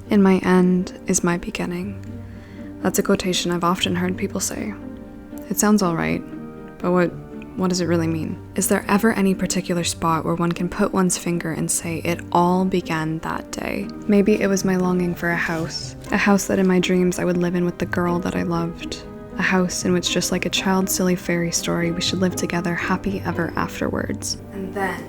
In my end is my beginning. That's a quotation I've often heard people say. It sounds all right, but what does it really mean? Is there ever any particular spot where one can put one's finger and say it all began that day? Maybe it was my longing for a house that in my dreams I would live in with the girl that I loved. A house in which, just like a child's silly fairy story, we should live together happy ever afterwards. And then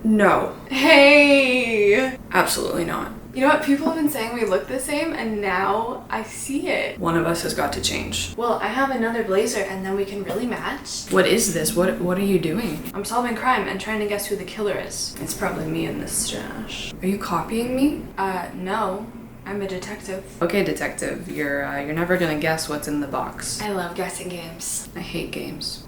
No. Hey! Absolutely not. You know what? People have been saying we look the same, and now I see it. One of us has got to change. Well, I have another blazer, and then we can really match. What is this? What are you doing? I'm solving crime and trying to guess who the killer is. It's probably me in this stash. Are you copying me? No. I'm a detective. Okay, detective. You're never gonna guess what's in the box. I love guessing games. I hate games.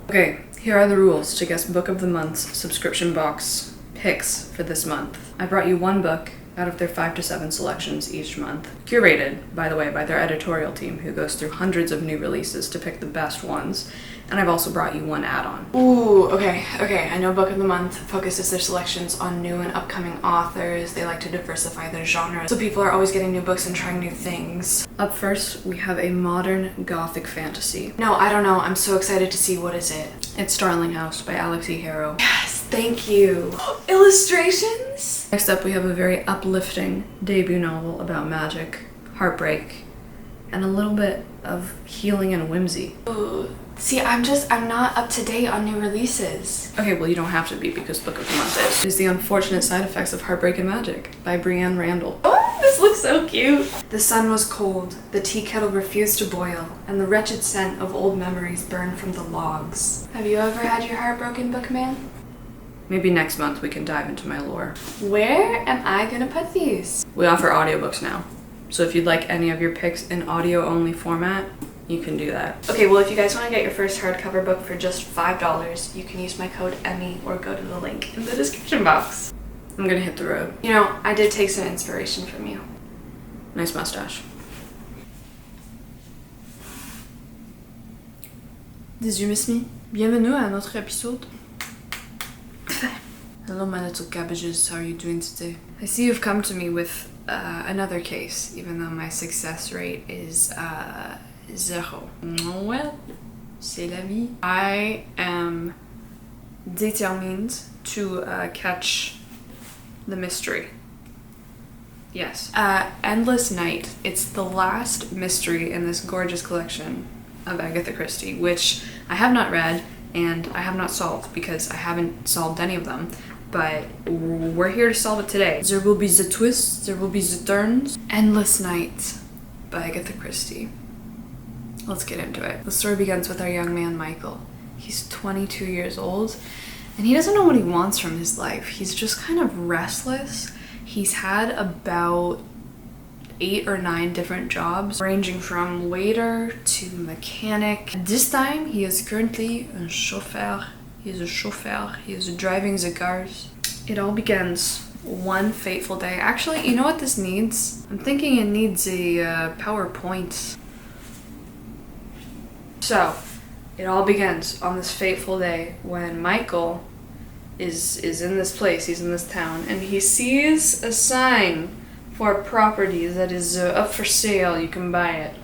Okay, here are the rules to guess Book of the Month's subscription box picks for this month. I brought you one book out of their 5 to 7 selections each month. Curated, by the way, by their editorial team, who goes through hundreds of new releases to pick the best ones. And I've also brought you one add-on. Ooh, okay. I know Book of the Month focuses their selections on new and upcoming authors. They like to diversify their genre, so people are always getting new books and trying new things. Up first, we have a modern gothic fantasy. No, I don't know. I'm so excited to see. What is it? It's Starling House by Alex E. Harrow. Yes, thank you. Illustrations? Next up, we have a very uplifting debut novel about magic, heartbreak, and a little bit of healing and whimsy. Ooh. See, I'm not up to date on new releases. Okay, well, you don't have to be, because Book of the Month is. It is The Unfortunate Side Effects of Heartbreak and Magic by Brianne Randall. Oh, this looks so cute. The sun was cold, the tea kettle refused to boil, and the wretched scent of old memories burned from the logs. Have you ever had your heart broken, Bookman? Maybe next month we can dive into my lore. Where am I gonna put these? We offer audiobooks now, so if you'd like any of your picks in audio-only format, you can do that. Okay, well, if you guys want to get your first hardcover book for just $5, you can use my code Emmy or go to the link in the description box. I'm gonna hit the road. You know, I did take some inspiration from you. Nice mustache. Did you miss me? Bienvenue à notre épisode. Hello, my little cabbages. How are you doing today? I see you've come to me with another case, even though my success rate is 0. Well, c'est la vie. I am determined to catch the mystery. Yes. Endless Night. It's the last mystery in this gorgeous collection of Agatha Christie, which I have not read and I have not solved because I haven't solved any of them. But we're here to solve it today. There will be the twists, there will be the turns. Endless Night by Agatha Christie. Let's get into it. The story begins with our young man, Michael. He's 22 years old, and he doesn't know what he wants from his life. He's just kind of restless. He's had about 8 or 9 different jobs, ranging from waiter to mechanic. At this time, he is currently a chauffeur. He is driving the cars. It all begins one fateful day. Actually, you know what this needs? I'm thinking it needs a PowerPoint. So, it all begins on this fateful day when Michael is in this place, he's in this town, and he sees a sign for a property that is up for sale. You can buy it.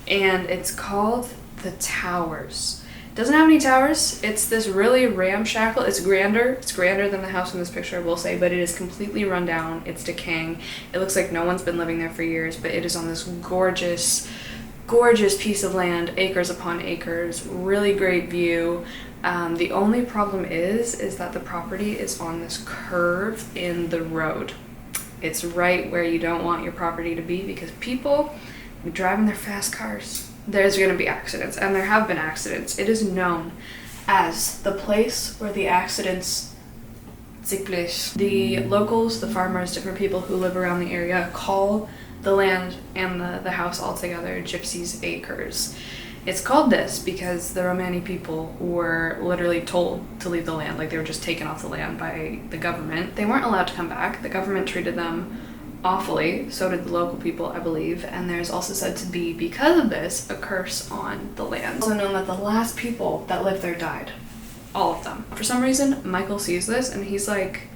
And it's called The Towers. It doesn't have any towers. It's this really ramshackle. It's grander than the house in this picture, I will say, but it is completely run down. It's decaying. It looks like no one's been living there for years, but it is on this gorgeous piece of land, acres upon acres, really great view. The only problem is that the property is on this curve in the road. It's right where you don't want your property to be because people be driving their fast cars. There's going to be accidents, and there have been accidents. It is known as the place where the accidents take place. The locals, the farmers, different people who live around the area call the land and the house all together Gypsy's Acres. It's called this because the Romani people were literally told to leave the land, like they were just taken off the land by the government. They weren't allowed to come back. The government treated them awfully, so did the local people, I believe, and there's also said to be, because of this, a curse on the land. It's also known that the last people that lived there died. all of them. For some reason, Michael sees this and he's like,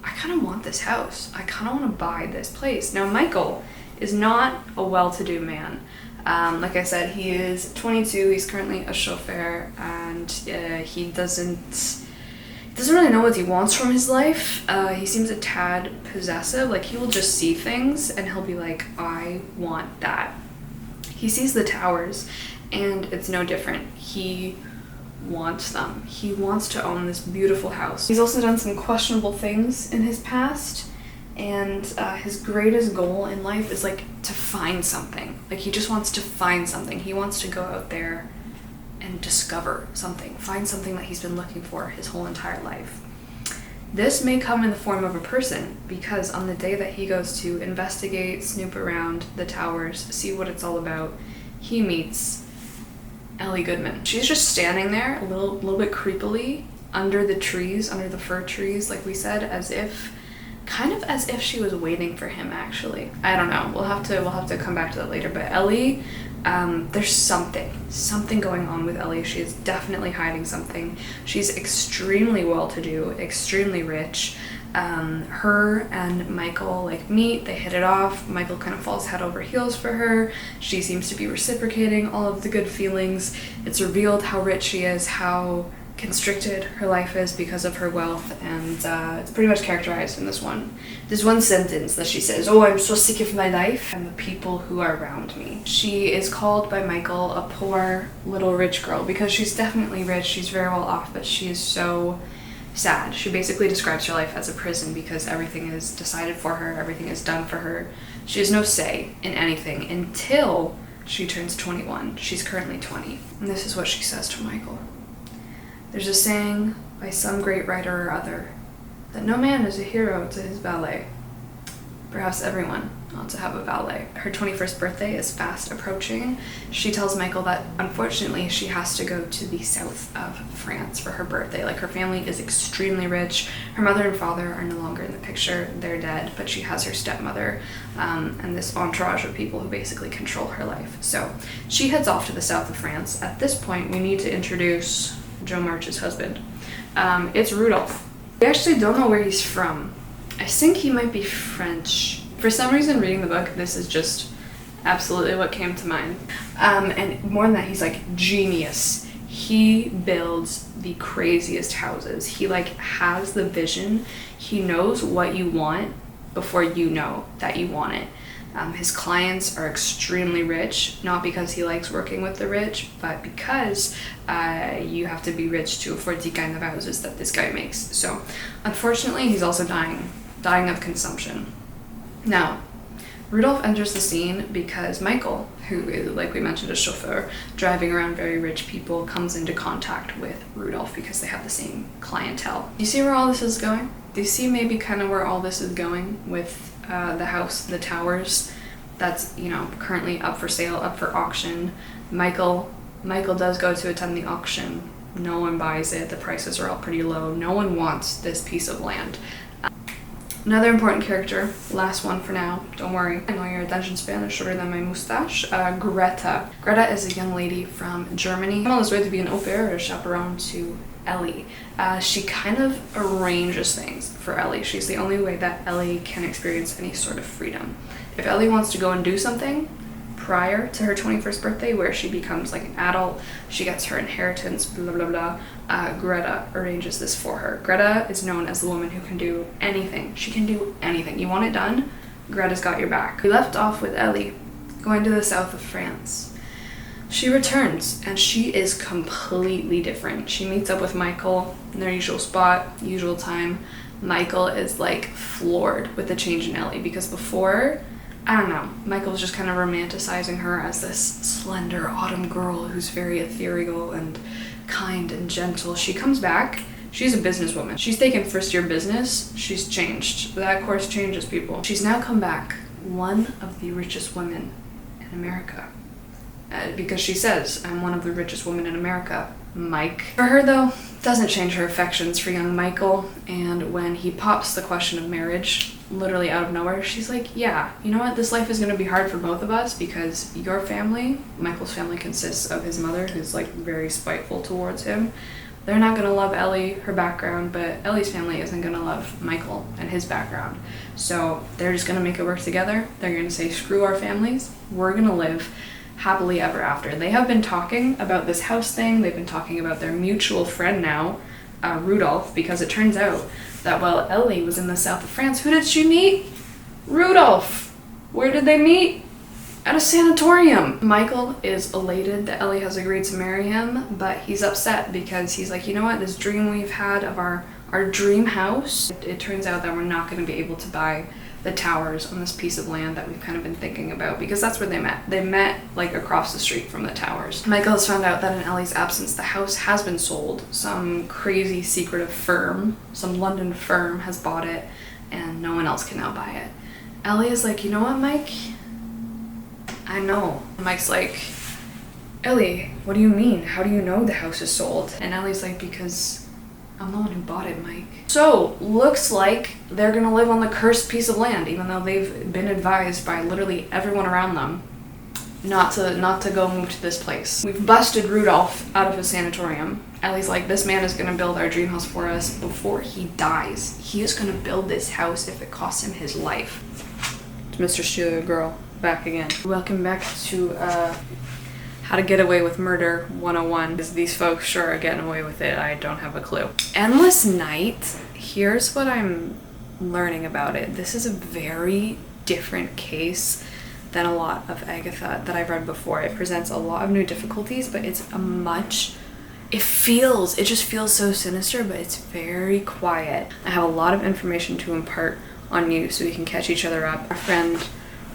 I kind of want this house. I kind of want to buy this place. Now, Michael is not a well-to-do man. Like I said, he is 22. He's currently a chauffeur, and he doesn't really know what he wants from his life. He seems a tad possessive. Like, he will just see things and he'll be like, I want that. He sees the towers and it's no different. He wants them. He wants to own this beautiful house. He's also done some questionable things in his past, and his greatest goal in life is like to find something. Like, he just wants to find something. He wants to go out there and discover something, find something that he's been looking for his whole entire life. This may come in the form of a person, because on the day that he goes to investigate, snoop around the towers, see what it's all about, he meets Ellie Goodman. She's just standing there a little bit creepily under the trees, under the fir trees, like we said, kind of as if she was waiting for him, actually. I don't know. We'll have to come back to that later. But Ellie, there's something going on with Ellie. She is definitely hiding something. She's extremely well-to-do, extremely rich. Her and Michael like meet, they hit it off. Michael kind of falls head over heels for her. She seems to be reciprocating all of the good feelings. It's revealed how rich she is, how constricted her life is because of her wealth, and it's pretty much characterized in this one sentence that she says, "Oh, I'm so sick of my life and the people who are around me." She is called by Michael a poor little rich girl because she's definitely rich, she's very well off, but she is so sad. She basically describes her life as a prison because everything is decided for her, everything is done for her. She has no say in anything until she turns 21. She's currently 20. And this is what she says to Michael. There's a saying by some great writer or other that no man is a hero to his valet. Perhaps everyone ought to have a valet. Her 21st birthday is fast approaching. She tells Michael that unfortunately she has to go to the south of France for her birthday. Like, her family is extremely rich. Her mother and father are no longer in the picture. They're dead, but she has her stepmother and this entourage of people who basically control her life. So she heads off to the south of France. At this point, we need to introduce Joe March's husband. It's Rudolph. We actually don't know where he's from. I think he might be French. For some reason, reading the book, this is just absolutely what came to mind. And more than that, he's like genius. He builds the craziest houses. He like has the vision. He knows what you want before you know that you want it. His clients are extremely rich, not because he likes working with the rich, but because you have to be rich to afford the kind of houses that this guy makes. So unfortunately, he's also dying of consumption. Now, Rudolph enters the scene because Michael, who is, like we mentioned, a chauffeur, driving around very rich people, comes into contact with Rudolph because they have the same clientele. Do you see where all this is going? Do you see maybe kind of where all this is going with the house, the towers, that's, you know, currently up for sale, up for auction? Michael does go to attend the auction. No one buys it. The prices are all pretty low. No one wants this piece of land. Another important character, last one for now, don't worry. I know your attention span is shorter than my moustache. Greta. Greta is a young lady from Germany. On this way to be an au pair or a chaperone to Ellie. She kind of arranges things for Ellie. She's the only way that Ellie can experience any sort of freedom. If Ellie wants to go and do something prior to her 21st birthday, where she becomes like an adult, she gets her inheritance, blah blah blah, Greta arranges this for her. Greta is known as the woman who can do anything. She can do anything. You want it done? Greta's got your back. We left off with Ellie going to the south of France. She returns and she is completely different. She meets up with Michael in their usual spot, usual time. Michael is like floored with the change in Ellie because before, I don't know, Michael was just kind of romanticizing her as this slender autumn girl who's very ethereal and kind and gentle. She comes back, she's a businesswoman. She's taken first year business, she's changed. That course changes people. She's now come back one of the richest women in America. Because she says, I'm one of the richest women in America, Mike. For her though, doesn't change her affections for young Michael, and when he pops the question of marriage, literally out of nowhere, she's like, yeah, you know what, this life is going to be hard for both of us because your family, Michael's family, consists of his mother, who's like very spiteful towards him. They're not gonna love Ellie, her background, but Ellie's family isn't gonna love Michael and his background. So they're just gonna make it work together. They're gonna say, screw our families, we're gonna live happily ever after. They have been talking about this house thing. They've been talking about their mutual friend now, Rudolph, because it turns out that while Ellie was in the south of France, who did she meet? Rudolph. Where did they meet? At a sanatorium. Michael is elated that Ellie has agreed to marry him, but he's upset because he's like, you know what, this dream we've had of our dream house, it turns out that we're not going to be able to buy the towers on this piece of land that we've kind of been thinking about, because that's where they met. They met like across the street from the towers. Michael has found out that in Ellie's absence, the house has been sold. Some crazy secretive firm, some London firm has bought it, and no one else can now buy it. Ellie is like, you know what, Mike? I know. Mike's like, Ellie, what do you mean? How do you know the house is sold? And Ellie's like, because I'm the one who bought it, Mike. So, looks like they're gonna live on the cursed piece of land, even though they've been advised by literally everyone around them not to go move to this place. We've busted Rudolph out of his sanatorium. Ellie's like, this man is gonna build our dream house for us before he dies. He is gonna build this house if it costs him his life. It's Mr. Stealer Girl back again. Welcome back to How to Get Away with Murder 101. Because these folks sure are getting away with it. I don't have a clue. Endless Night. Here's what I'm learning about it. This is a very different case than a lot of Agatha that I've read before. It presents a lot of new difficulties, but it's it just feels so sinister, but it's very quiet. I have a lot of information to impart on you so we can catch each other up. Our friend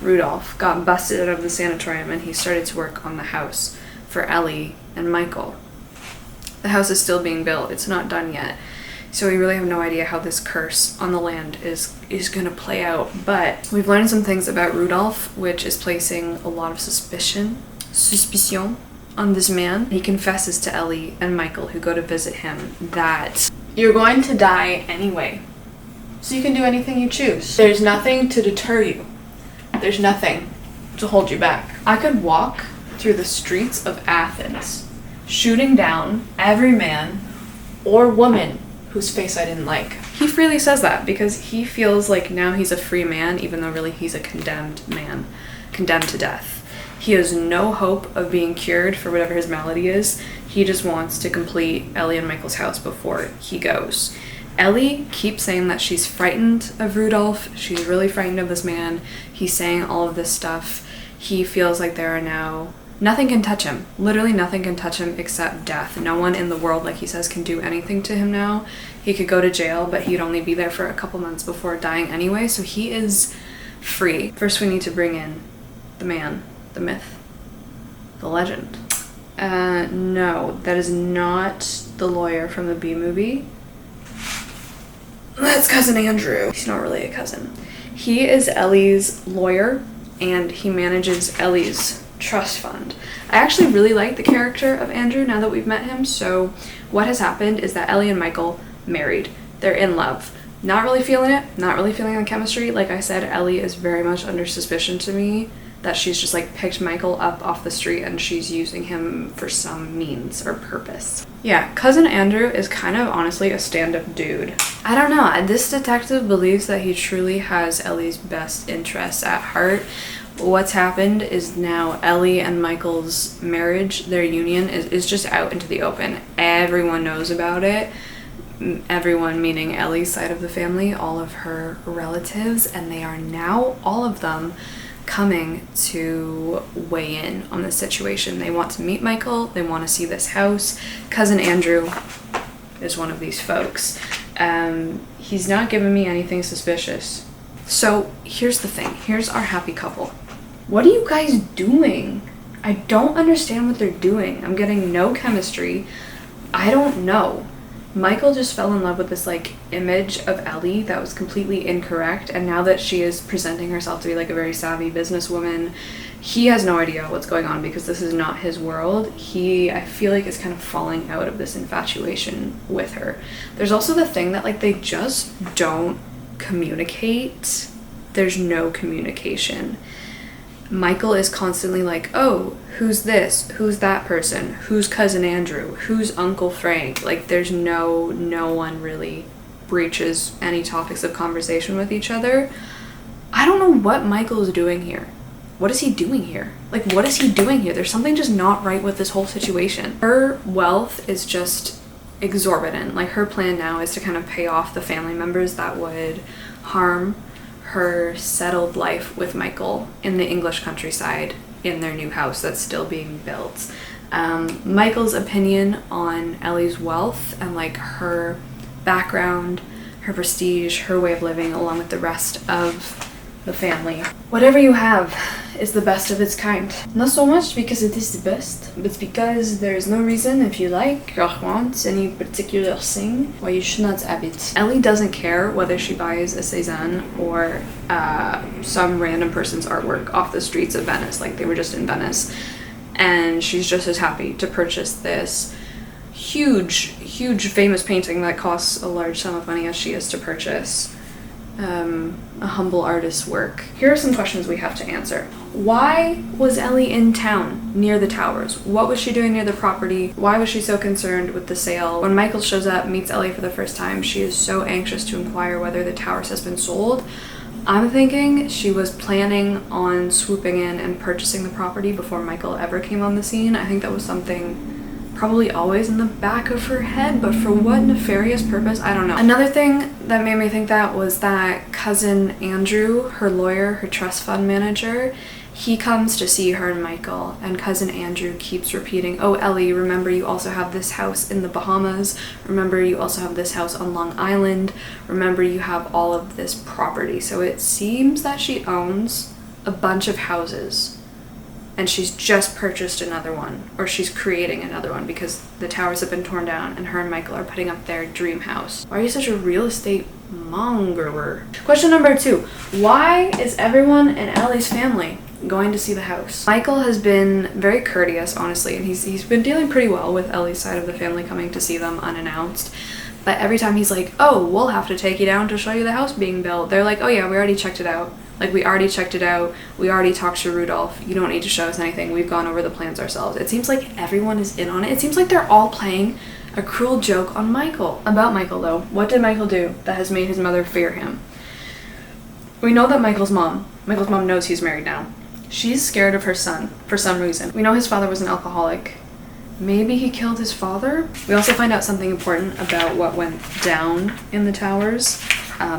Rudolph got busted out of the sanatorium and he started to work on the house for Ellie and Michael. The house is still being built. It's not done yet. So we really have no idea how this curse on the land is gonna play out. But we've learned some things about Rudolph, which is placing a lot of suspicion on this man. He confesses to Ellie and Michael, who go to visit him, that you're going to die anyway. So you can do anything you choose. There's nothing to deter you. There's nothing to hold you back. I could walk through the streets of Athens, shooting down every man or woman whose face I didn't like. He freely says that because he feels like now he's a free man, even though really he's a condemned man, condemned to death. He has no hope of being cured for whatever his malady is. He just wants to complete Ellie and Michael's house before he goes. Ellie keeps saying that she's frightened of Rudolph. She's really frightened of this man. He's saying all of this stuff. He feels like there are now... nothing can touch him. Literally nothing can touch him except death. No one in the world, like he says, can do anything to him now. He could go to jail, but he'd only be there for a couple months before dying anyway, so he is free. First we need to bring in the man, the myth, the legend. No, that is not the lawyer from the B movie. That's Cousin Andrew. He's not really a cousin. He is Ellie's lawyer, and he manages Ellie's trust fund. I actually really like the character of Andrew now that we've met him. So what has happened is that Ellie and Michael married. They're in love. Not really feeling it. Not really feeling the chemistry. Like I said, Ellie is very much under suspicion to me that she's just like picked Michael up off the street and she's using him for some means or purpose. Yeah, Cousin Andrew is kind of honestly a stand-up dude. I don't know. This detective believes that he truly has Ellie's best interests at heart. What's happened is now Ellie and Michael's marriage, their union, is just out into the open. Everyone knows about it. Everyone meaning Ellie's side of the family, all of her relatives, and they are now, all of them, coming to weigh in on the situation. They want to meet Michael. They want to see this house. Cousin Andrew is one of these folks. He's not giving me anything suspicious. So here's the thing. Here's our happy couple. What are you guys doing? I don't understand what they're doing. I'm getting no chemistry. I don't know. Michael just fell in love with this like image of Ellie that was completely incorrect, and now that she is presenting herself to be like a very savvy businesswoman, he has no idea what's going on because this is not his world. I feel like is kind of falling out of this infatuation with her. There's also the thing that like they just don't communicate. There's no communication. Michael is constantly like, oh, who's this? Who's that person? Who's Cousin Andrew? Who's Uncle Frank? Like, there's no one really breaches any topics of conversation with each other. I don't know what Michael is doing here. What is he doing here? Like, what is he doing here? There's something just not right with this whole situation. Her wealth is just exorbitant. Like, her plan now is to kind of pay off the family members that would harm her settled life with Michael in the English countryside in their new house that's still being built. Michael's opinion on Ellie's wealth and like her background, her prestige, her way of living, along with the rest of the family. Whatever you have is the best of its kind. Not so much because it is the best, but because there is no reason, if you like or want any particular thing, why you should not have it. Ellie doesn't care whether she buys a Cézanne or some random person's artwork off the streets of Venice, like they were just in Venice. And she's just as happy to purchase this huge famous painting that costs a large sum of money as she is to purchase a humble artist's work. Here are some questions we have to answer. Why was Ellie in town near the towers? What was she doing near the property? Why was she so concerned with the sale? When Michael shows up, meets Ellie for the first time, she is so anxious to inquire whether the towers has been sold. I'm thinking she was planning on swooping in and purchasing the property before Michael ever came on the scene. I think that was something probably always in the back of her head, but for what nefarious purpose, I don't know. Another thing that made me think that was that Cousin Andrew, her lawyer, her trust fund manager, he comes to see her and Michael, and Cousin Andrew keeps repeating, oh, Ellie, remember you also have this house in the Bahamas, remember you also have this house on Long Island, remember you have all of this property. So it seems that she owns a bunch of houses, and she's just purchased another one, or she's creating another one because the towers have been torn down and her and Michael are putting up their dream house. Why are you such a real estate mongerer? Question number 2. Why is everyone in Ellie's family going to see the house? Michael has been very courteous, honestly, and he's been dealing pretty well with Ellie's side of the family coming to see them unannounced. But every time he's like, oh, we'll have to take you down to show you the house being built, they're like, oh yeah, we already checked it out. Like, we already checked it out. We already talked to Rudolph. You don't need to show us anything. We've gone over the plans ourselves. It seems like everyone is in on it. It seems like they're all playing a cruel joke on Michael. About Michael, though. What did Michael do that has made his mother fear him? We know that Michael's mom knows he's married now. She's scared of her son for some reason. We know his father was an alcoholic. Maybe he killed his father? We also find out something important about what went down in the towers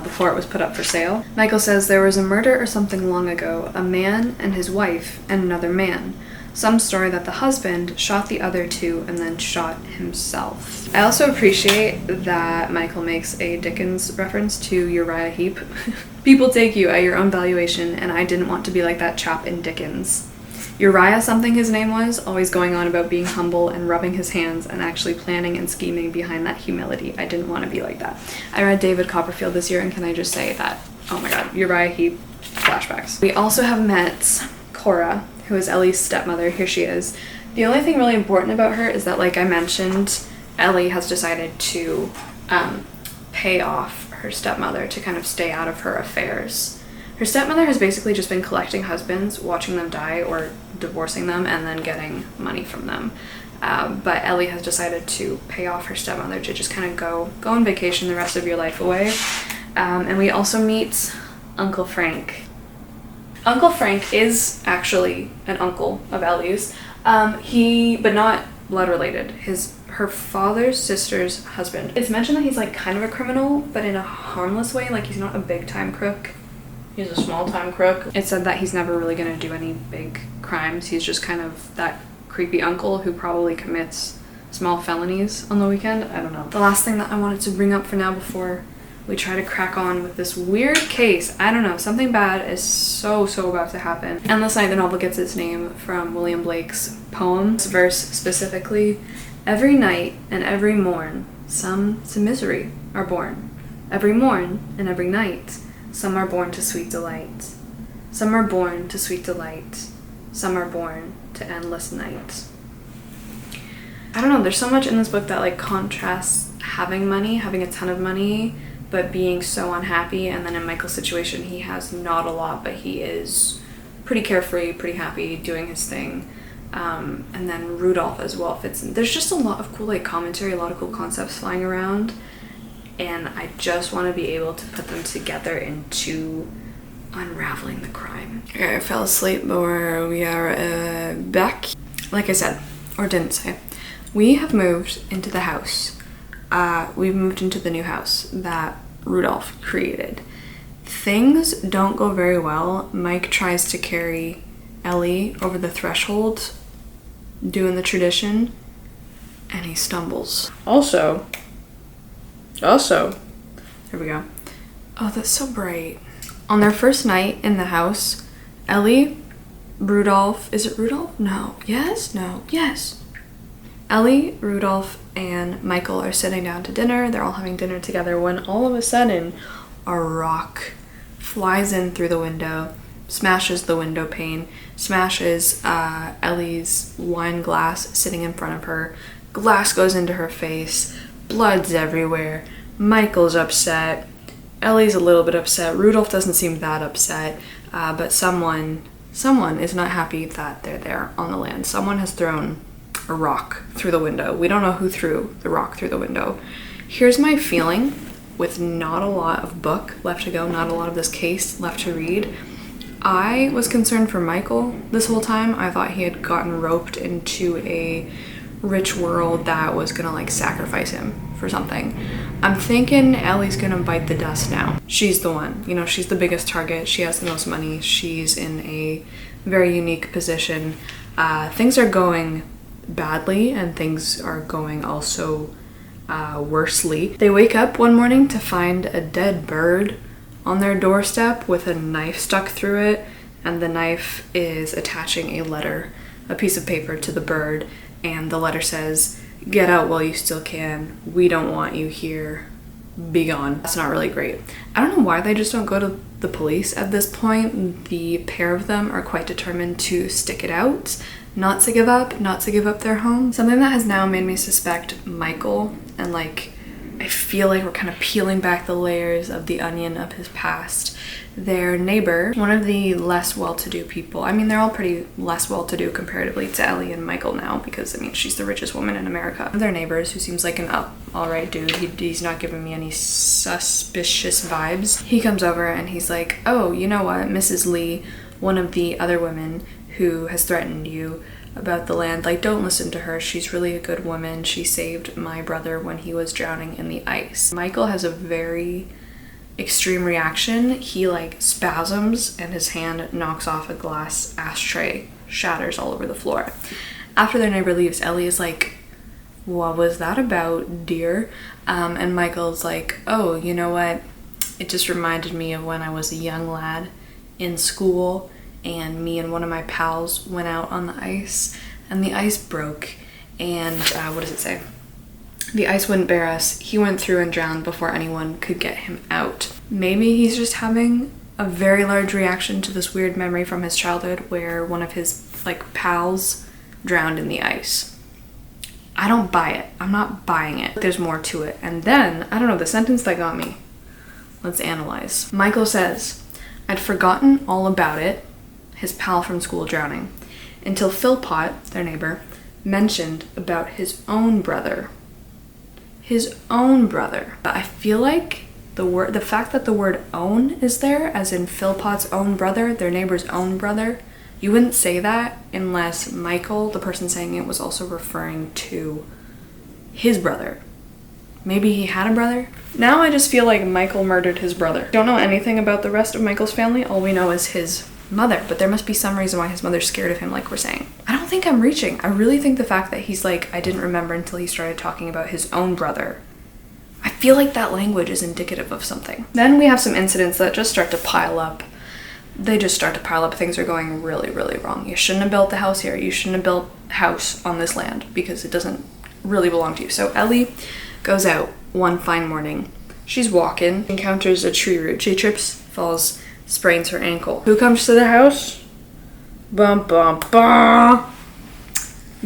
before it was put up for sale. Michael says there was a murder or something long ago, a man and his wife and another man. Some story that the husband shot the other two and then shot himself. I also appreciate that Michael makes a Dickens reference to Uriah Heep. People take you at your own valuation, and I didn't want to be like that chap in Dickens. Uriah something his name was, always going on about being humble and rubbing his hands and actually planning and scheming behind that humility. I didn't want to be like that. I read David Copperfield this year, and can I just say that, oh my god, Uriah Heep flashbacks. We also have met Cora, who is Ellie's stepmother. Here she is. The only thing really important about her is that, like I mentioned, Ellie has decided to pay off her stepmother to kind of stay out of her affairs. Her stepmother has basically just been collecting husbands, watching them die, or divorcing them, and then getting money from them. But Ellie has decided to pay off her stepmother to just kind of go on vacation the rest of your life away. And we also meet Uncle Frank. Uncle Frank is actually an uncle of Ellie's, but not blood related. Her father's sister's husband. It's mentioned that he's like kind of a criminal, but in a harmless way. Like, he's not a big time crook. He's a small-time crook. It said that he's never really going to do any big crimes. He's just kind of that creepy uncle who probably commits small felonies on the weekend. I don't know. The last thing that I wanted to bring up for now before we try to crack on with this weird case. I don't know. Something bad is so about to happen. Endless Night, the novel, gets its name from William Blake's poem. This verse specifically, every night and every morn, some to misery are born. Every morn and every night, some are born to sweet delight. Some are born to sweet delight. Some are born to endless night. I don't know, there's so much in this book that like contrasts having money, having a ton of money, but being so unhappy. And then in Michael's situation, he has not a lot, but he is pretty carefree, pretty happy, doing his thing. And then Rudolph as well fits in. There's just a lot of cool like commentary, a lot of cool concepts flying around, and I just want to be able to put them together into unraveling the crime. Okay, I fell asleep, but we are back. Like I said, or didn't say, we have moved into the house. We've moved into the new house that Rudolph created. Things don't go very well. Mike tries to carry Ellie over the threshold, doing the tradition, and he stumbles. Also, there we go. Oh, that's so bright. On their first night in the house, Ellie, Rudolph, is it Rudolph? No. Yes? No. Yes. Ellie, Rudolph, and Michael are sitting down to dinner. They're all having dinner together when all of a sudden a rock flies in through the window, smashes the window pane, smashes Ellie's wine glass sitting in front of her. Glass goes into her face. Blood's everywhere. Michael's upset. Ellie's a little bit upset. Rudolph doesn't seem that upset, but someone is not happy that they're there on the land. Someone has thrown a rock through the window. We don't know who threw the rock through the window. Here's my feeling, with not a lot of book left to go, not a lot of this case left to read. I was concerned for Michael this whole time. I thought he had gotten roped into a rich world that was gonna like sacrifice him for something. I'm thinking Ellie's gonna bite the dust now. She's the one, you know, she's the biggest target. She has the most money. She's in a very unique position. Things are going badly, and things are going also worsely. They wake up one morning to find a dead bird on their doorstep with a knife stuck through it, and the knife is attaching a letter, a piece of paper to the bird, and the letter says, "Get out while you still can. We don't want you here. Be gone." That's not really great. I don't know why they just don't go to the police at this point. The pair of them are quite determined to stick it out, not to give up their home. Something that has now made me suspect Michael, and like I feel like we're kind of peeling back the layers of the onion of his past. Their neighbor, one of the less well-to-do people, I mean, they're all pretty less well-to-do comparatively to Ellie and Michael now, because, I mean, she's the richest woman in America. One of their neighbors, who seems like an alright dude, he's not giving me any suspicious vibes. He comes over and he's like, "Oh, you know what, Mrs. Lee, one of the other women who has threatened you about the land, like, don't listen to her. She's really a good woman. She saved my brother when he was drowning in the ice." Michael has a very extreme reaction. He like spasms and his hand knocks off a glass ashtray, shatters all over the floor. After their neighbor leaves, Ellie is like, "What was that about, dear?" And Michael's like, "Oh, you know what? It just reminded me of when I was a young lad in school, and me and one of my pals went out on the ice, and the ice broke, and what does it say? The ice wouldn't bear us. He went through and drowned before anyone could get him out." Maybe he's just having a very large reaction to this weird memory from his childhood where one of his like pals drowned in the ice. I don't buy it. I'm not buying it. There's more to it. And then, I don't know, the sentence that got me. Let's analyze. Michael says, "I'd forgotten all about it," his pal from school drowning, "until Philpott, their neighbor, mentioned about his own brother." His own brother. But I feel like the fact that the word own is there, as in Philpott's own brother, their neighbor's own brother, you wouldn't say that unless Michael, the person saying it, was also referring to his brother. Maybe he had a brother? Now I just feel like Michael murdered his brother. Don't know anything about the rest of Michael's family. All we know is his mother, but there must be some reason why his mother's scared of him, like we're saying. I don't think I'm reaching. I really think the fact that he's like, I didn't remember until he started talking about his own brother. I feel like that language is indicative of something. Then we have some incidents that just start to pile up. They just start to pile up. Things are going really, really wrong. You shouldn't have built the house here. You shouldn't have built a house on this land because it doesn't really belong to you. So Ellie goes out one fine morning. She's walking, encounters a tree root. She trips, falls, sprains her ankle. Who comes to the house? Bum, bum, bum.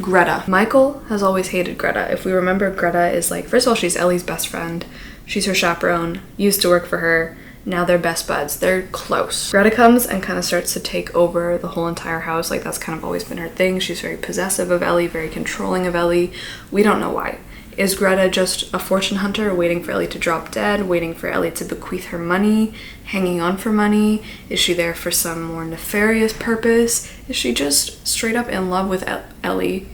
Greta. Michael has always hated Greta. If we remember, Greta is like, first of all, she's Ellie's best friend. She's her chaperone, used to work for her, Now they're best buds. They're close. Greta comes and kind of starts to take over the whole entire house. Like, that's kind of always been her thing. She's very possessive of Ellie, very controlling of Ellie. We don't know why. Is Greta just a fortune hunter waiting for Ellie to drop dead, waiting for Ellie to bequeath her money, hanging on for money? Is she there for some more nefarious purpose? Is she just straight up in love with Ellie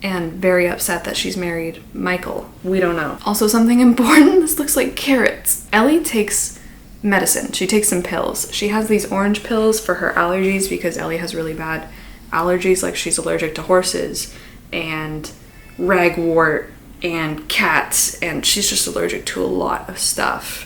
and very upset that she's married Michael? We don't know. Also, something important, this looks like carrots. Ellie takes medicine. She takes some pills. She has these orange pills for her allergies because Ellie has really bad allergies, like she's allergic to horses and ragwort and cats, and she's just allergic to a lot of stuff.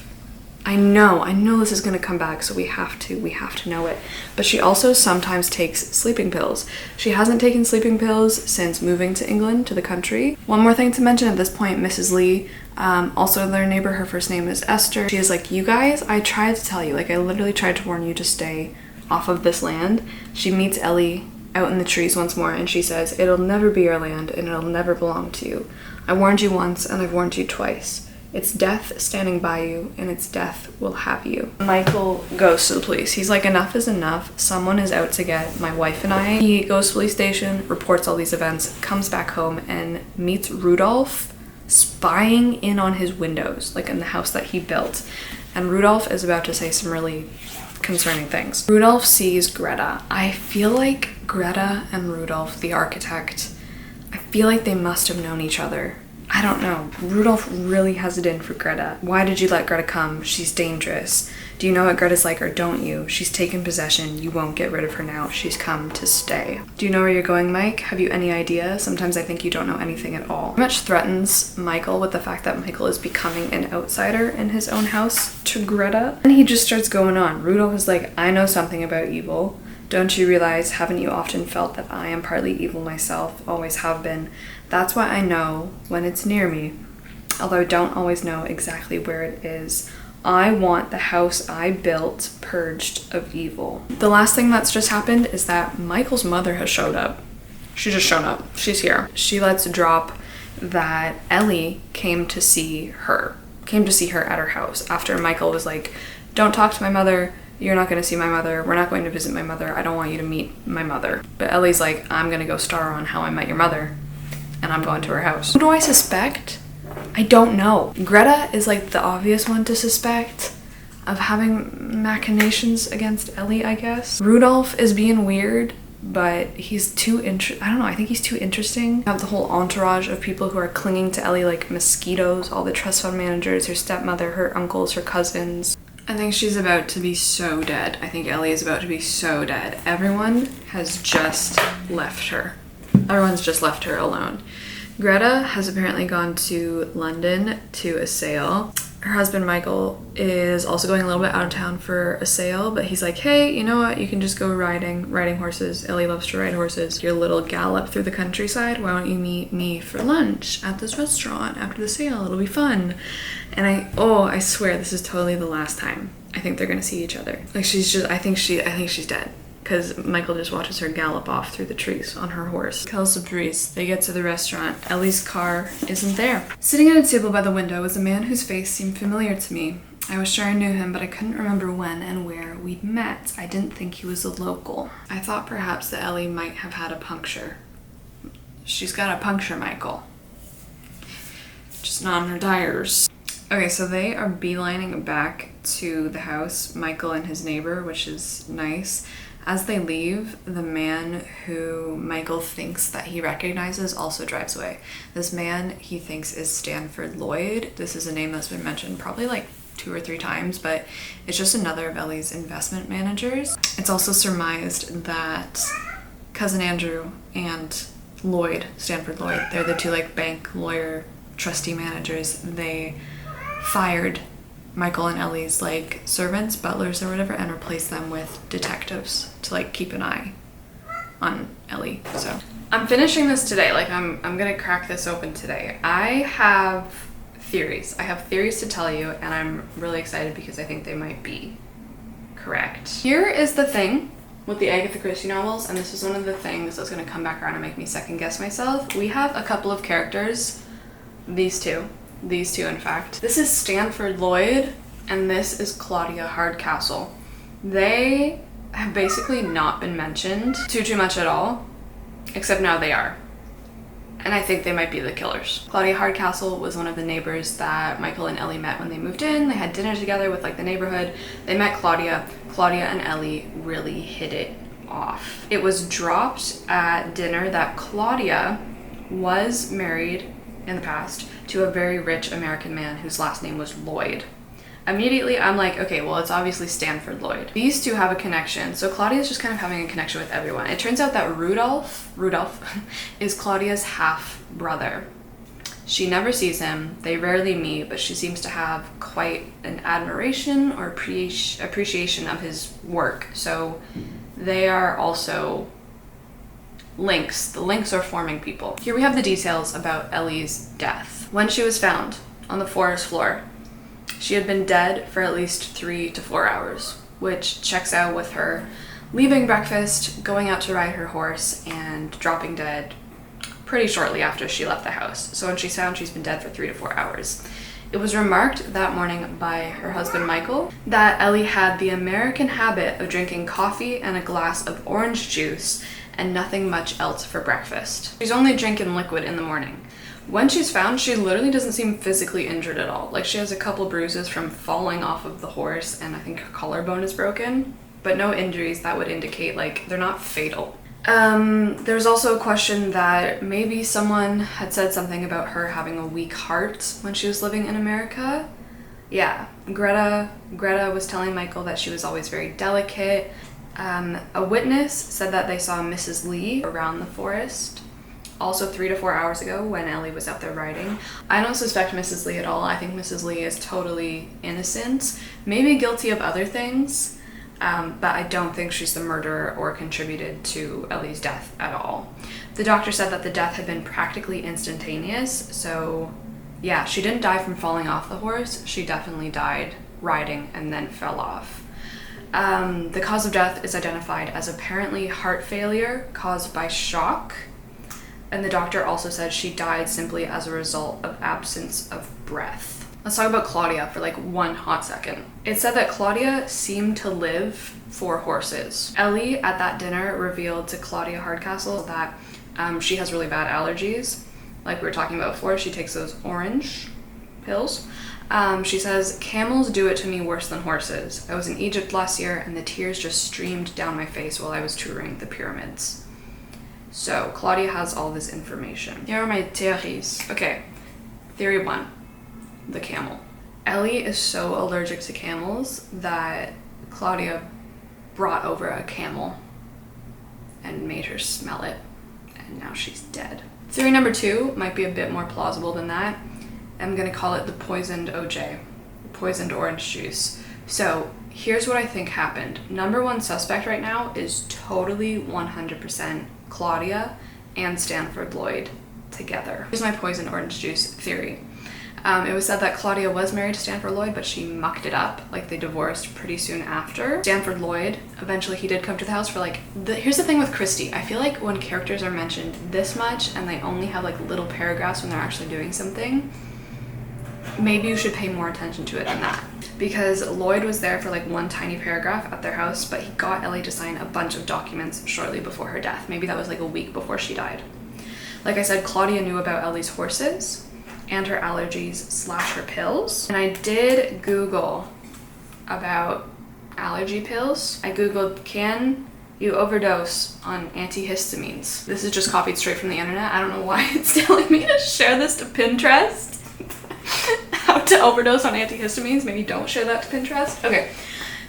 I know this is gonna come back, so we have to know it. But she also sometimes takes sleeping pills. She hasn't taken sleeping pills since moving to England, to the country. One more thing to mention at this point, Mrs. Lee, also their neighbor, her first name is Esther. She is like, you guys, I tried to tell you, like I literally tried to warn you to stay off of this land. She meets Ellie out in the trees once more and she says, it'll never be your land and it'll never belong to you. I warned you once and I've warned you twice. It's death standing by you, and it's death will have you. Michael goes to the police. He's like, enough is enough. Someone is out to get my wife and I. He goes to the police station, reports all these events, comes back home, and meets Rudolph spying in on his windows, like in the house that he built. And Rudolph is about to say some really concerning things. Rudolph sees Greta. I feel like Greta and Rudolph, the architect, I feel like they must have known each other. I don't know. Rudolph really has it in for Greta. Why did you let Greta come? She's dangerous. Do you know what Greta's like or don't you? She's taken possession. You won't get rid of her now. She's come to stay. Do you know where you're going, Mike? Have you any idea? Sometimes I think you don't know anything at all. He much threatens Michael with the fact that Michael is becoming an outsider in his own house to Greta. And he just starts going on. Rudolph is like, I know something about evil. Don't you realize, haven't you often felt that I am partly evil myself, always have been? That's why I know when it's near me, although I don't always know exactly where it is. I want the house I built purged of evil. The last thing that's just happened is that Michael's mother has showed up. She just shown up. She's here. She lets drop that Ellie came to see her at her house after Michael was like, don't talk to my mother. You're not going to see my mother. We're not going to visit my mother. I don't want you to meet my mother. But Ellie's like, I'm going to go star on How I Met Your Mother. And I'm going to her house. Who do I suspect? I don't know. Greta is like the obvious one to suspect of having machinations against Ellie, I guess. Rudolph is being weird, but he's too I don't know, I think he's too interesting. You have the whole entourage of people who are clinging to Ellie like mosquitoes, all the trust fund managers, her stepmother, her uncles, her cousins. I think she's about to be so dead. I think Ellie is about to be so dead. Everyone has just left her. Everyone's just left her alone. Greta has apparently gone to London to a sale. Her husband Michael is also going a little bit out of town for a sale, but he's like, hey, you know what? You can just go riding horses. Ellie loves to ride horses. Your little gallop through the countryside. Why don't you meet me for lunch at this restaurant after the sale? It'll be fun. And I swear this is totally the last time I think they're gonna see each other. Like I think she's dead. Because Michael just watches her gallop off through the trees on her horse. Kills the breeze. They get to the restaurant. Ellie's car isn't there. Sitting at a table by the window was a man whose face seemed familiar to me. I was sure I knew him, but I couldn't remember when and where we'd met. I didn't think he was a local. I thought perhaps that Ellie might have had a puncture. She's got a puncture, Michael. Just not on her tires. Okay, so they are beelining back to the house, Michael and his neighbor, which is nice. As they leave, the man who Michael thinks that he recognizes also drives away. This man he thinks is Stanford Lloyd. This is a name that's been mentioned probably like 2 or 3 times, but it's just another of Ellie's investment managers. It's also surmised that Cousin Andrew and Lloyd, Stanford Lloyd, they're the 2 like bank lawyer trustee managers. They fired Michael and Ellie's like servants, butlers or whatever, and replace them with detectives to like keep an eye on Ellie. So I'm finishing this today. Like I'm gonna crack this open today. I have theories. I have theories to tell you, and I'm really excited because I think they might be correct. Here is the thing with the Agatha Christie novels, and this is one of the things that's gonna come back around and make me second guess myself. We have a couple of characters, these two in fact. This is Stanford Lloyd. and this is Claudia Hardcastle. They have basically not been mentioned too much at all, except now they are. And I think they might be the killers. Claudia Hardcastle was one of the neighbors that Michael and Ellie met when they moved in. They had dinner together with like the neighborhood. They met Claudia. Claudia and Ellie really hit it off. It was dropped at dinner that Claudia was married in the past to a very rich American man whose last name was Lloyd. Immediately, I'm like, okay, well, it's obviously Stanford Lloyd. These two have a connection, so Claudia's just kind of having a connection with everyone. It turns out that Rudolph is Claudia's half-brother. She never sees him, they rarely meet, but she seems to have quite an admiration or appreciation of his work. So they are also links. The links are forming people. Here we have the details about Ellie's death. When she was found on the forest floor, she had been dead for at least 3 to 4 hours, which checks out with her leaving breakfast, going out to ride her horse, and dropping dead pretty shortly after she left the house. So when she's found, she's been dead for 3 to 4 hours. It was remarked that morning by her husband Michael that Ellie had the American habit of drinking coffee and a glass of orange juice and nothing much else for breakfast. She's only drinking liquid in the morning. When she's found, she literally doesn't seem physically injured at all. Like, she has a couple bruises from falling off of the horse, and I think her collarbone is broken, but no injuries that would indicate, like, they're not fatal. There's also a question that maybe someone had said something about her having a weak heart when she was living in America. Yeah, Greta was telling Michael that she was always very delicate. A witness said that they saw Mrs. Lee around the forest, also 3 to 4 hours ago when Ellie was out there riding. I don't suspect Mrs. Lee at all. I think Mrs. Lee is totally innocent, maybe guilty of other things, but I don't think she's the murderer or contributed to Ellie's death at all. The doctor said that the death had been practically instantaneous, so yeah, she didn't die from falling off the horse. She definitely died riding and then fell off. The cause of death is identified as apparently heart failure caused by shock. And the doctor also said she died simply as a result of absence of breath. Let's talk about Claudia for like one hot second. It said that Claudia seemed to live for horses. Ellie at that dinner revealed to Claudia Hardcastle that she has really bad allergies. Like we were talking about before, she takes those orange pills. She says, camels do it to me worse than horses. I was in Egypt last year and the tears just streamed down my face while I was touring the pyramids. So, Claudia has all this information. Here are my theories. Okay, theory 1, the camel. Ellie is so allergic to camels that Claudia brought over a camel and made her smell it, and now she's dead. Theory number 2 might be a bit more plausible than that. I'm gonna call it the poisoned OJ, poisoned orange juice. So, here's what I think happened. Number 1 suspect right now is totally 100% Claudia and Stanford Lloyd together. Here's my poison orange juice theory. It was said that Claudia was married to Stanford Lloyd, but she mucked it up. Like, they divorced pretty soon after. Stanford Lloyd, eventually he did come to the house for like, here's the thing with Christie. I feel like when characters are mentioned this much and they only have like little paragraphs when they're actually doing something, maybe you should pay more attention to it than that. Because Lloyd was there for like one tiny paragraph at their house, but he got Ellie to sign a bunch of documents shortly before her death. Maybe that was like a week before she died. Like I said, Claudia knew about Ellie's horses and her allergies / her pills. And I did Google about allergy pills. I Googled, can you overdose on antihistamines? This is just copied straight from the internet. I don't know why it's telling me to share this to Pinterest. How to overdose on antihistamines. Maybe don't share that to Pinterest. Okay,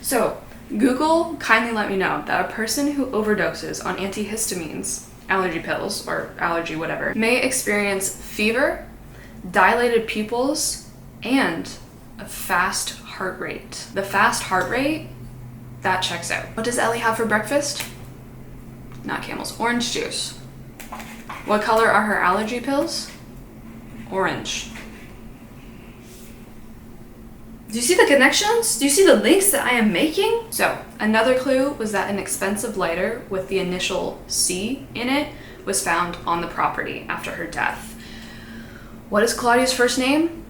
so Google kindly let me know that a person who overdoses on antihistamines, allergy pills or allergy whatever, may experience fever, dilated pupils, and a fast heart rate. The fast heart rate, that checks out. What does Ellie have for breakfast? Not camels, orange juice. What color are her allergy pills? Orange. Do you see the connections? Do you see the links that I am making? So, another clue was that an expensive lighter with the initial C in it was found on the property after her death. What is Claudia's first name?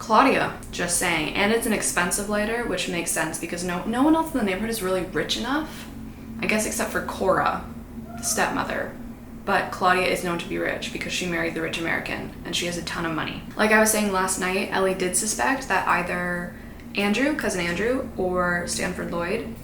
Claudia, just saying. And it's an expensive lighter, which makes sense because no one else in the neighborhood is really rich enough. I guess except for Cora, the stepmother. But Claudia is known to be rich because she married the rich American and she has a ton of money. Like I was saying last night, Ellie did suspect that either Andrew, cousin Andrew, or Stanford Lloyd,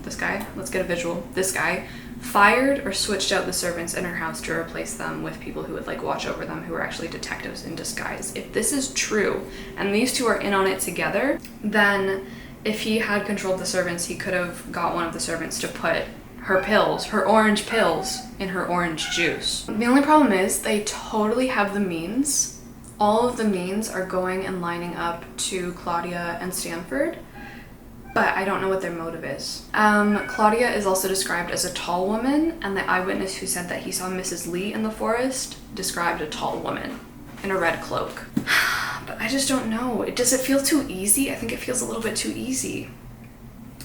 this guy, let's get a visual, this guy, fired or switched out the servants in her house to replace them with people who would like watch over them who were actually detectives in disguise. If this is true and these two are in on it together, then if he had controlled the servants, he could have got one of the servants to put her pills, her orange pills, in her orange juice. The only problem is they totally have the means. All of the means are going and lining up to Claudia and Stanford, but I don't know what their motive is. Claudia is also described as a tall woman, and the eyewitness who said that he saw Mrs. Lee in the forest described a tall woman in a red cloak. But I just don't know. Does it feel too easy? I think it feels a little bit too easy.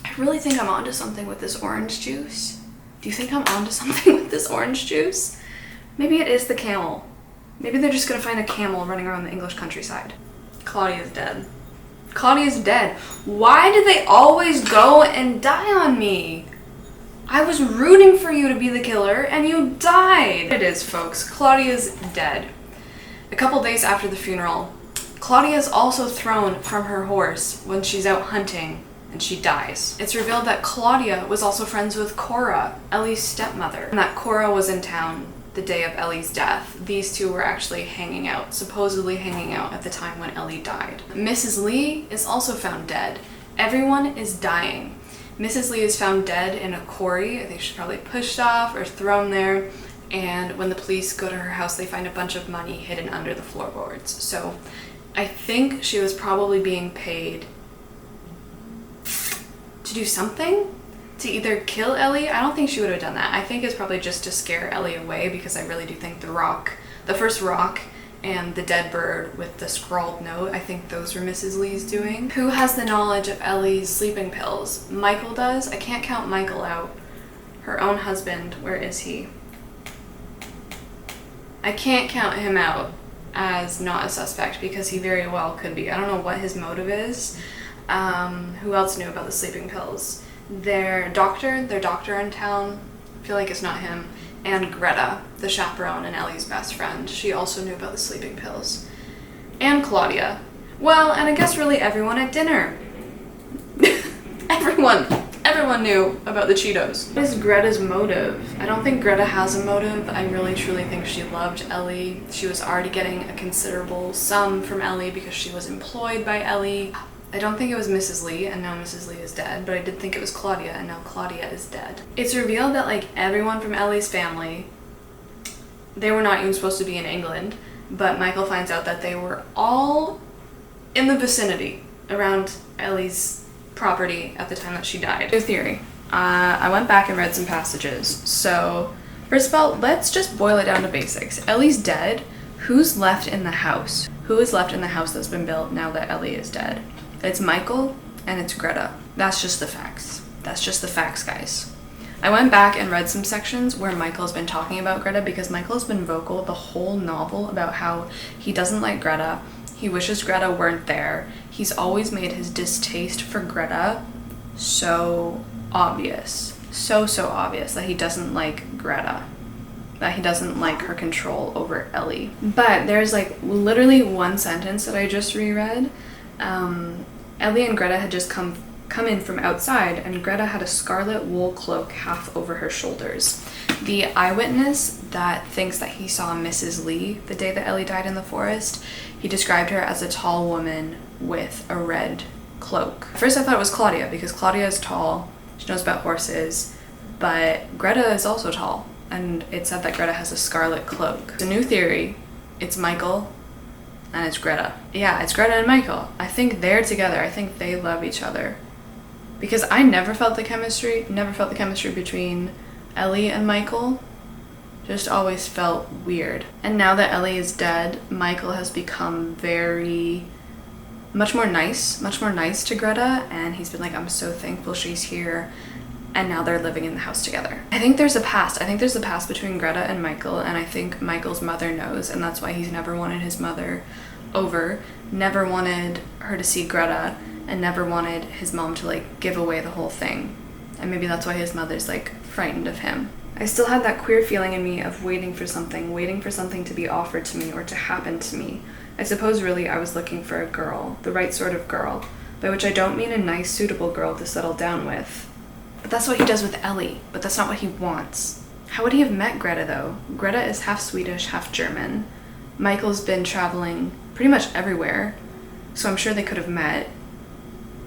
I really think I'm onto something with this orange juice. Do you think I'm onto something with this orange juice? Maybe it is the camel. Maybe they're just gonna find a camel running around the English countryside. Claudia's dead. Claudia's dead. Why do they always go and die on me? I was rooting for you to be the killer and you died. It is, folks. Claudia's dead. A couple days after the funeral, Claudia is also thrown from her horse when she's out hunting and she dies. It's revealed that Claudia was also friends with Cora, Ellie's stepmother, and that Cora was in town the day of Ellie's death. These two were actually hanging out, supposedly hanging out at the time when Ellie died. Mrs. Lee is also found dead. Everyone is dying. Mrs. Lee is found dead in a quarry. I think she's probably pushed off or thrown there. And when the police go to her house, they find a bunch of money hidden under the floorboards. So I think she was probably being paid to do something, to either kill Ellie. I don't think she would have done that. I think it's probably just to scare Ellie away, because I really do think the first rock and the dead bird with the scrawled note, I think those were Mrs. Lee's doing. Who has the knowledge of Ellie's sleeping pills? Michael does. I can't count Michael out. Her own husband, where is he? I can't count him out as not a suspect because he very well could be. I don't know what his motive is. Who else knew about the sleeping pills? Their doctor in town, I feel like it's not him, and Greta, the chaperone and Ellie's best friend. She also knew about the sleeping pills. And Claudia. Well, and I guess really everyone at dinner. Everyone knew about the Cheetos. What is Greta's motive? I don't think Greta has a motive. I really truly think she loved Ellie. She was already getting a considerable sum from Ellie because she was employed by Ellie. I don't think it was Mrs. Lee, and now Mrs. Lee is dead, but I did think it was Claudia, and now Claudia is dead. It's revealed that like everyone from Ellie's family, they were not even supposed to be in England, but Michael finds out that they were all in the vicinity around Ellie's property at the time that she died. New theory. I went back and read some passages. So first of all, let's just boil it down to basics. Ellie's dead. Who's left in the house? Who is left in the house that's been built now that Ellie is dead? It's Michael and it's Greta. That's just the facts. That's just the facts, guys. I went back and read some sections where Michael's been talking about Greta because Michael's been vocal the whole novel about how he doesn't like Greta. He wishes Greta weren't there. He's always made his distaste for Greta so obvious. So obvious that he doesn't like Greta. That he doesn't like her control over Ellie. But there's like literally one sentence that I just reread. Ellie and Greta had just come in from outside, and Greta had a scarlet wool cloak half over her shoulders. The eyewitness that thinks that he saw Mrs. Lee the day that Ellie died in the forest, he described her as a tall woman with a red cloak. First I thought it was Claudia because Claudia is tall, she knows about horses, but Greta is also tall, and it said that Greta has a scarlet cloak. It's a new theory. It's Michael and it's Greta. Yeah, it's Greta and Michael. I think they're together. I think they love each other. Because I never felt the chemistry between Ellie and Michael. Just always felt weird. And now that Ellie is dead, Michael has become much more nice to Greta, and he's been like, I'm so thankful she's here. And now they're living in the house together. I think there's a past between Greta and Michael, and I think Michael's mother knows, and that's why he's never wanted his mother over, never wanted her to see Greta, and never wanted his mom to like give away the whole thing. And maybe that's why his mother's like frightened of him. I still had that queer feeling in me of waiting for something to be offered to me or to happen to me. I suppose really I was looking for a girl, the right sort of girl, by which I don't mean a nice, suitable girl to settle down with. But that's what he does with Ellie, but that's not what he wants. How would he have met Greta though? Greta is half Swedish, half German. Michael's been traveling pretty much everywhere, so I'm sure they could have met.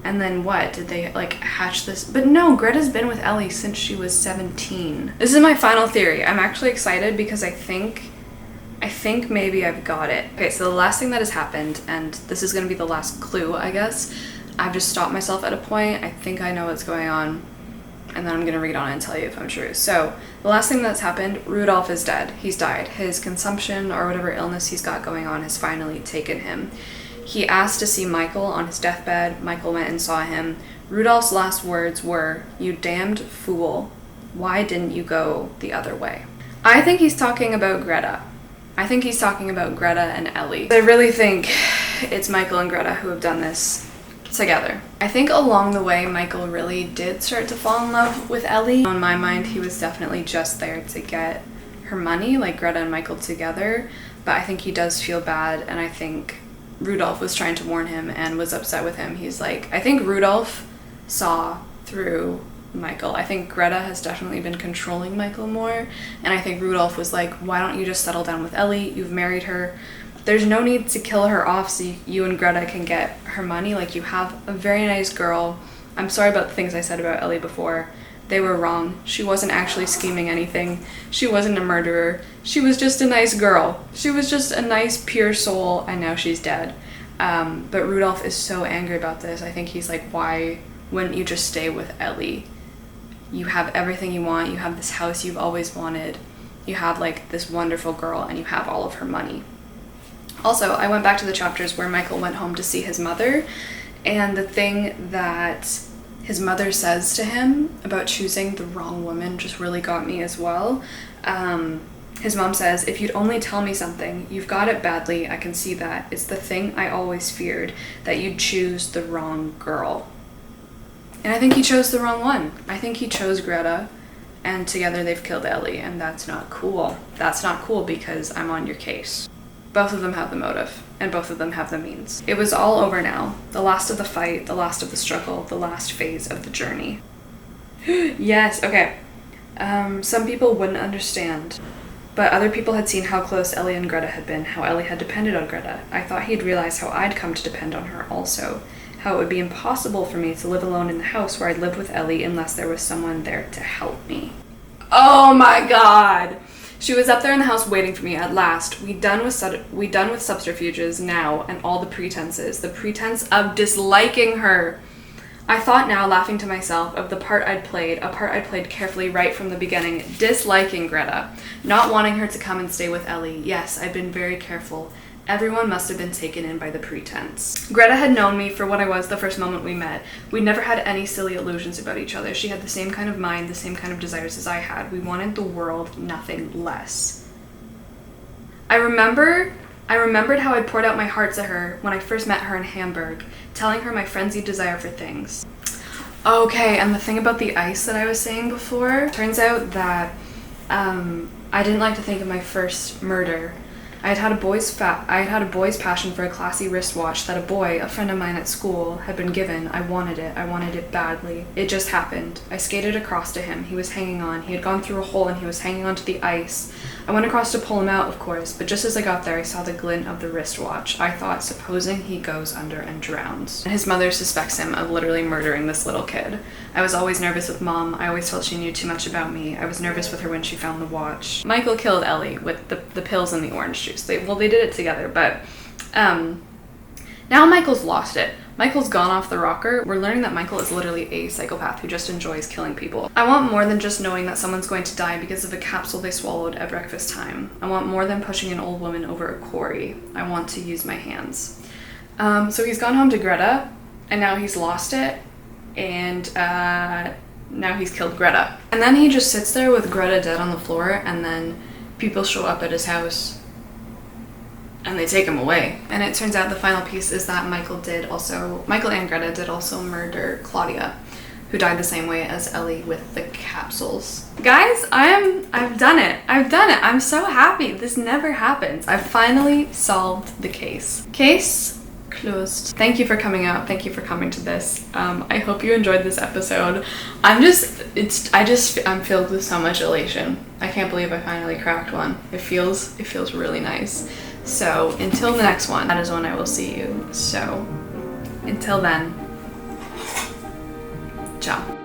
And then what? Did they like hatch this? But no, Greta's been with Ellie since she was 17. This is my final theory. I'm actually excited because I think maybe I've got it. Okay, so the last thing that has happened, and this is going to be the last clue, I guess. I've just stopped myself at a point. I think I know what's going on, and then I'm going to read on and tell you if I'm true. So the last thing that's happened, Rudolph is dead. He's died. His consumption or whatever illness he's got going on has finally taken him. He asked to see Michael on his deathbed. Michael went and saw him. Rudolph's last words were, "You damned fool. Why didn't you go the other way?" I think he's talking about Greta. I think he's talking about Greta and Ellie. I really think it's Michael and Greta who have done this together. I think along the way, Michael really did start to fall in love with Ellie. In my mind, he was definitely just there to get her money, like Greta and Michael together. But I think he does feel bad, and I think Rudolph was trying to warn him and was upset with him. He's like, I think Rudolph saw through Michael. I think Greta has definitely been controlling Michael more, and I think Rudolph was like, why don't you just settle down with Ellie? You've married her. There's no need to kill her off so you and Greta can get her money. Like, you have a very nice girl. I'm sorry about the things I said about Ellie before. They were wrong. She wasn't actually scheming anything. She wasn't a murderer. She was just a nice girl. She was just a nice, pure soul, and now she's dead. But Rudolph is so angry about this. I think he's like, why wouldn't you just stay with Ellie? You have everything you want. You have this house you've always wanted. You have like this wonderful girl, and you have all of her money. Also, I went back to the chapters where Michael went home to see his mother, and the thing that his mother says to him about choosing the wrong woman just really got me as well. His mom says, if you'd only tell me something, you've got it badly, I can see that. It's the thing I always feared, that you'd choose the wrong girl. And I think he chose the wrong one. I think he chose Greta, and together they've killed Ellie, and that's not cool. That's not cool because I'm on your case. Both of them have the motive, and both of them have the means. It was all over now. The last of the fight, the last of the struggle, the last phase of the journey. Yes, okay. Some people wouldn't understand, but other people had seen how close Ellie and Greta had been, how Ellie had depended on Greta. I thought he'd realize how I'd come to depend on her also, how it would be impossible for me to live alone in the house where I'd lived with Ellie unless there was someone there to help me. Oh my god! She was up there in the house waiting for me at last. We done with subterfuges now and all the pretenses. The pretense of disliking her. I thought now, laughing to myself, of the part I'd played, a part I'd played carefully right from the beginning, disliking Greta, not wanting her to come and stay with Ellie. Yes, I'd been very careful. Everyone must have been taken in by the pretense. Greta had known me for what I was the first moment we met. We'd never had any silly illusions about each other. She had the same kind of mind, the same kind of desires as I had. We wanted the world, nothing less. I remembered how I'd poured out my heart to her when I first met her in Hamburg, telling her my frenzied desire for things. Okay, and the thing about the ice that I was saying before, turns out that I didn't like to think of my first murder. I had had a boy's passion for a classy wristwatch that a friend of mine at school, had been given. I wanted it badly. It just happened. I skated across to him. He was hanging on. He had gone through a hole and he was hanging onto the ice. I went across to pull him out, of course, but just as I got there, I saw the glint of the wristwatch. I thought, supposing he goes under and drowns. And his mother suspects him of literally murdering this little kid. I was always nervous with Mom. I always felt she knew too much about me. I was nervous with her when she found the watch. Michael killed Ellie with the pills and the orange juice. They did it together, but now Michael's lost it. Michael's gone off the rocker. We're learning that Michael is literally a psychopath who just enjoys killing people. I want more than just knowing that someone's going to die because of a capsule they swallowed at breakfast time. I want more than pushing an old woman over a quarry. I want to use my hands. So he's gone home to Greta, and now he's lost it, and now he's killed Greta. And then he just sits there with Greta dead on the floor, and then people show up at his house. and they take him away. And it turns out the final piece is that Michael and Greta did also murder Claudia, who died the same way as Ellie with the capsules. Guys, I've done it. I'm so happy. This never happens. I've finally solved the case. Case closed. Thank you for coming out. Thank you for coming to this. I hope you enjoyed this episode. I'm filled with so much elation. I can't believe I finally cracked one. It feels really nice. So until the next one, that is when I will see you. So until then, ciao.